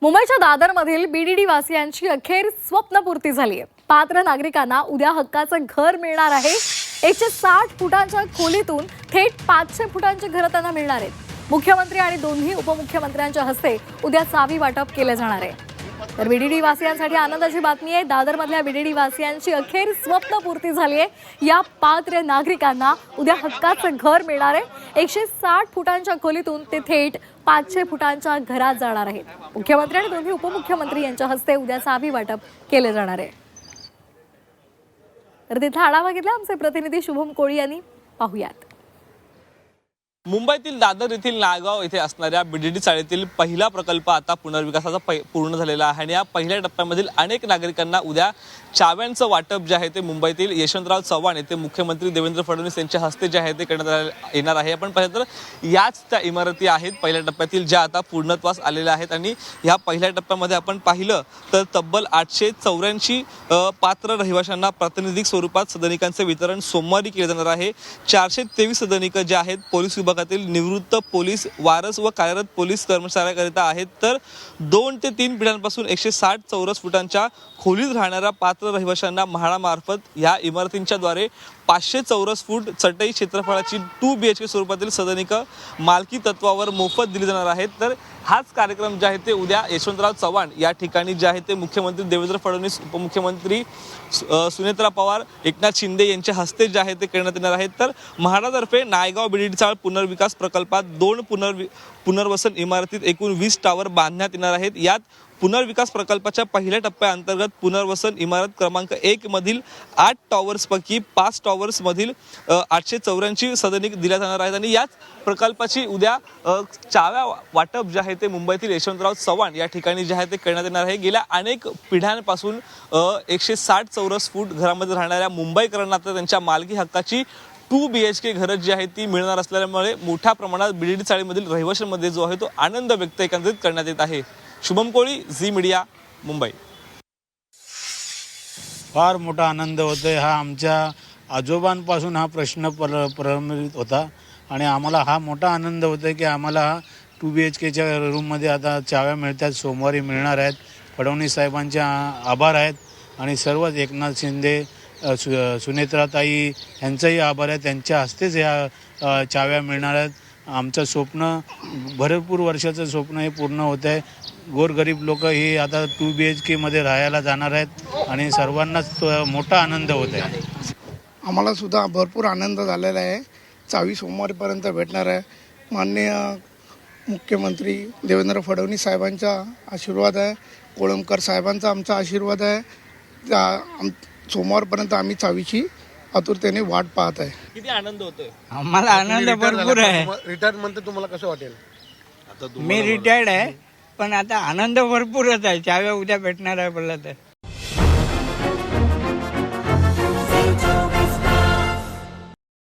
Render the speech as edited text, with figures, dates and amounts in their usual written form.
मुंबईच्या दादरमधील बीडीडी वासियांची अखेर स्वप्नपूर्ती झाली आहे। पात्र नागरिकांना उद्या हक्काचं घर मिळणार आहे। 160 फुटांच्या खोलीतून थेट 500 फुटांची घरं त्यांना मिळणार आहेत। मुख्यमंत्री आणि दोन्ही उपमुख्यमंत्र्यांच्या हस्ते उद्या चावी वाटप केले जाणार आहे। तर बीडीडी वासियांसाठी आनंदाची बातमी आहे। दादरमधल्या बीडीडी वासियांची अखेर स्वप्नपूर्ती झाली आहे। या पात्र नागरिकांना उद्या हक्काचं घर मिळणार आहे। 160 फुटांच्या खोलीतून ते थेट 500 फुटांच्या घरात जाणार आहेत। मुख्यमंत्री आणि दोन्ही उपमुख्यमंत्री यांच्या हस्ते उद्या चावी वाटप केले जाणार आहे। तर तिथे आढावा घेतला आमचे प्रतिनिधी शुभम कोळी यांनी, पाहूयात। मुंबईतील दादर येथील नायगाव येथे असणाऱ्या बीडीडी चाळीतील पहिला प्रकल्प आता पुनर्विकासाचा पूर्ण झालेला आहे आणि या पहिल्या टप्प्यामधील अनेक नागरिकांना उद्या चाव्यांचं वाटप जे आहे ते मुंबईतील यशवंतराव चव्हाण येथे मुख्यमंत्री देवेंद्र फडणवीस यांच्या हस्ते जे आहे ते करण्यात येणार आहे। आपण पाहिलं तर याच त्या इमारती आहेत पहिल्या टप्प्यातील ज्या आता पूर्णत्वास आलेल्या आहेत आणि या पहिल्या टप्प्यामध्ये आपण पाहिलं तर तब्बल 884 पात्र रहिवाशांना प्रातिनिधिक स्वरूपात सदनिकांचे वितरण सोमवारी केले जाणार आहे। 423 सदनिकं जे आहेत पोलीस विभागातील निवृत्त पोलीस, वारस व कार्यरत पोलीस कर्मचाऱ्यांकरिता आहेत। तर 2 ते 3 पिढ्यांपासून 160 चौरस फुटांच्या खोलीत राहणाऱ्या पात्र रहिवाशांना म्हाडामार्फत या इमारतींच्या द्वारे 500 चौरस फूट चटई क्षेत्रफळाची 2 BHK स्वरूपातील सदनिकं मालकी तत्वावर मोफत दिली जाणार आहेत। तर हाच कार्यक्रम जे आहे ते उद्या यशवंतराव चव्हाण या ठिकाणी जे आहे ते मुख्यमंत्री देवेंद्र फडणवीस, उपमुख्यमंत्री सुनेत्रा पवार, एकनाथ शिंदे यांच्या हस्ते जे आहे ते करण्यात येणार आहेत। तर म्हाडातर्फे नायगाव बीडीडी चाळ पुनर्विकास प्रकल्पात 2 पुनर्वसन इमारतीत एकूण 20 टावर बांधण्यात येणार आहेत। यात पुनर्विकास प्रकल्पाच्या पहिल्या टप्प्याअंतर्गत पुनर्वसन इमारत क्रमांक 1 मधील 8 टॉवर्सपैकी 5 टॉवर्स मधील 884 सदनिक दिल्या जाणार आहेत आणि याच प्रकल्पाची उद्या चाव्या वाटप जे आहे ते मुंबईतील यशवंतराव चव्हाण या ठिकाणी जे आहे ते करण्यात येणार आहे। गेल्या अनेक पिढ्यांपासून 160 चौरस फूट घरामध्ये राहणाऱ्या मुंबईकरांना आता त्यांच्या मालकी हक्काची 2 BHK घरं जी आहेत ती मिळणार असल्यामुळे मोठ्या प्रमाणात बीडीडी चाळीमधील रहिवाशांमध्ये जो आहे तो आनंद व्यक्त एकंदरीत करण्यात येत आहे। शुभम कोळी, झी मीडिया, मुंबई। फार मोठा आनंद होतोय। हा आमच्या आजोबांपासून हा प्रश्न प्रलंबित होता आणि आम्हाला हा मोठा आनंद होतोय की आम्हाला 2 BHKच्या रूममध्ये आता चाव्या मिळतात, सोमवारी मिळणार आहेत। फडणवीस साहेबांचे आभार आहेत आणि सर्वच एकनाथ शिंदे, सुनेत्राताई यांचाही आभार आहे। त्यांच्या हस्तेच ह्या चाव्या मिळणार आहेत। आमचं स्वप्न, भरपूर वर्षाचं स्वप्न हे पूर्ण होत आहे। गोरगरीब लोक हे आता 2 BHK मध्ये राहायला जाणार आहेत आणि सर्वांनाच मोठा आनंद होत आहे। आम्हाला सुद्धा भरपूर आनंद झालेला आहे। चावी सोमवारपर्यंत भेटणार आहे। माननीय मुख्यमंत्री देवेंद्र फडणवीस साहेबांचा आशीर्वाद आहे, कोळंबकर साहेबांचा आमचा आशीर्वाद आहे। सोमवारपर्यंत आम्ही चावीची आतुरतेने वाट पाहत आहे। किती आनंद होतोय? आम्हाला आनंद भरपूर आहे। रिटायरमेंट तुम्हाला कसं वाटेल? मी रिटायर्ड आहे पण आता आनंद भरपूरच आहे। चाव्या उद्या भेटणार आहे बोलला तर